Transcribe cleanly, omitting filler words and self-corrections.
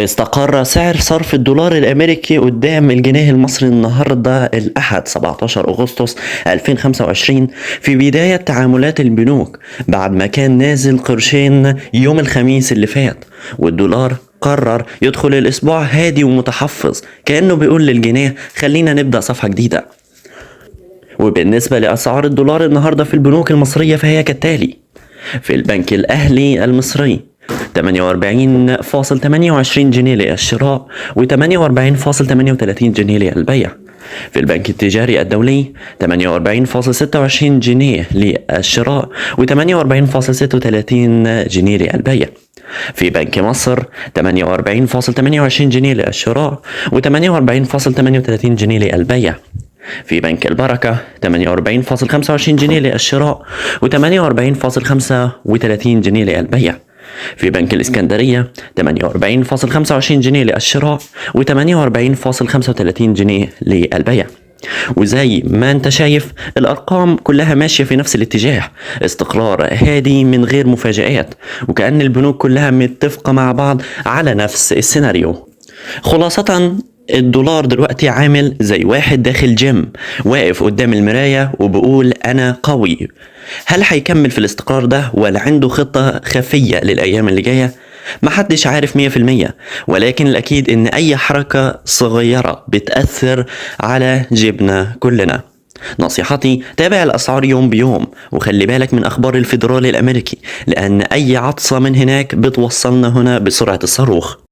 استقر سعر صرف الدولار الأمريكي قدام الجنيه المصري النهاردة الأحد 17 أغسطس 2025 في بداية تعاملات البنوك بعد ما كان نازل قرشين يوم الخميس اللي فات، والدولار قرر يدخل الأسبوع هادي ومتحفظ كأنه بيقول للجنيه خلينا نبدأ صفحة جديدة. وبالنسبة لأسعار الدولار النهاردة في البنوك المصرية فهي كالتالي: في البنك الأهلي المصري 48.28 جنيه للشراء و48.38 جنيه للبيع. في البنك التجاري الدولي 48.26 جنيه للشراء و48.36 جنيه للبيع. في بنك مصر 48.28 جنيه للشراء و48.38 جنيه للبيع. في بنك البركة 48.25 جنيه للشراء و48.35 جنيه للبيع. في بنك الإسكندرية 48.25 جنيه للشراء و48.35 جنيه للبيع. وزي ما انت شايف الأرقام كلها ماشية في نفس الاتجاه، استقرار هادي من غير مفاجآت، وكأن البنوك كلها متفقة مع بعض على نفس السيناريو. خلاصة الدولار دلوقتي عامل زي واحد داخل جيم واقف قدام المراية وبقول أنا قوي. هل هيكمل في الاستقرار ده ولا عنده خطة خفية للأيام اللي جاية؟ محدش عارف 100%، ولكن الأكيد إن أي حركة صغيرة بتأثر على جيبنا كلنا. نصيحتي تابع الأسعار يوم بيوم، وخلي بالك من أخبار الفيدرالي الأمريكي، لأن أي عطسة من هناك بتوصلنا هنا بسرعة الصاروخ.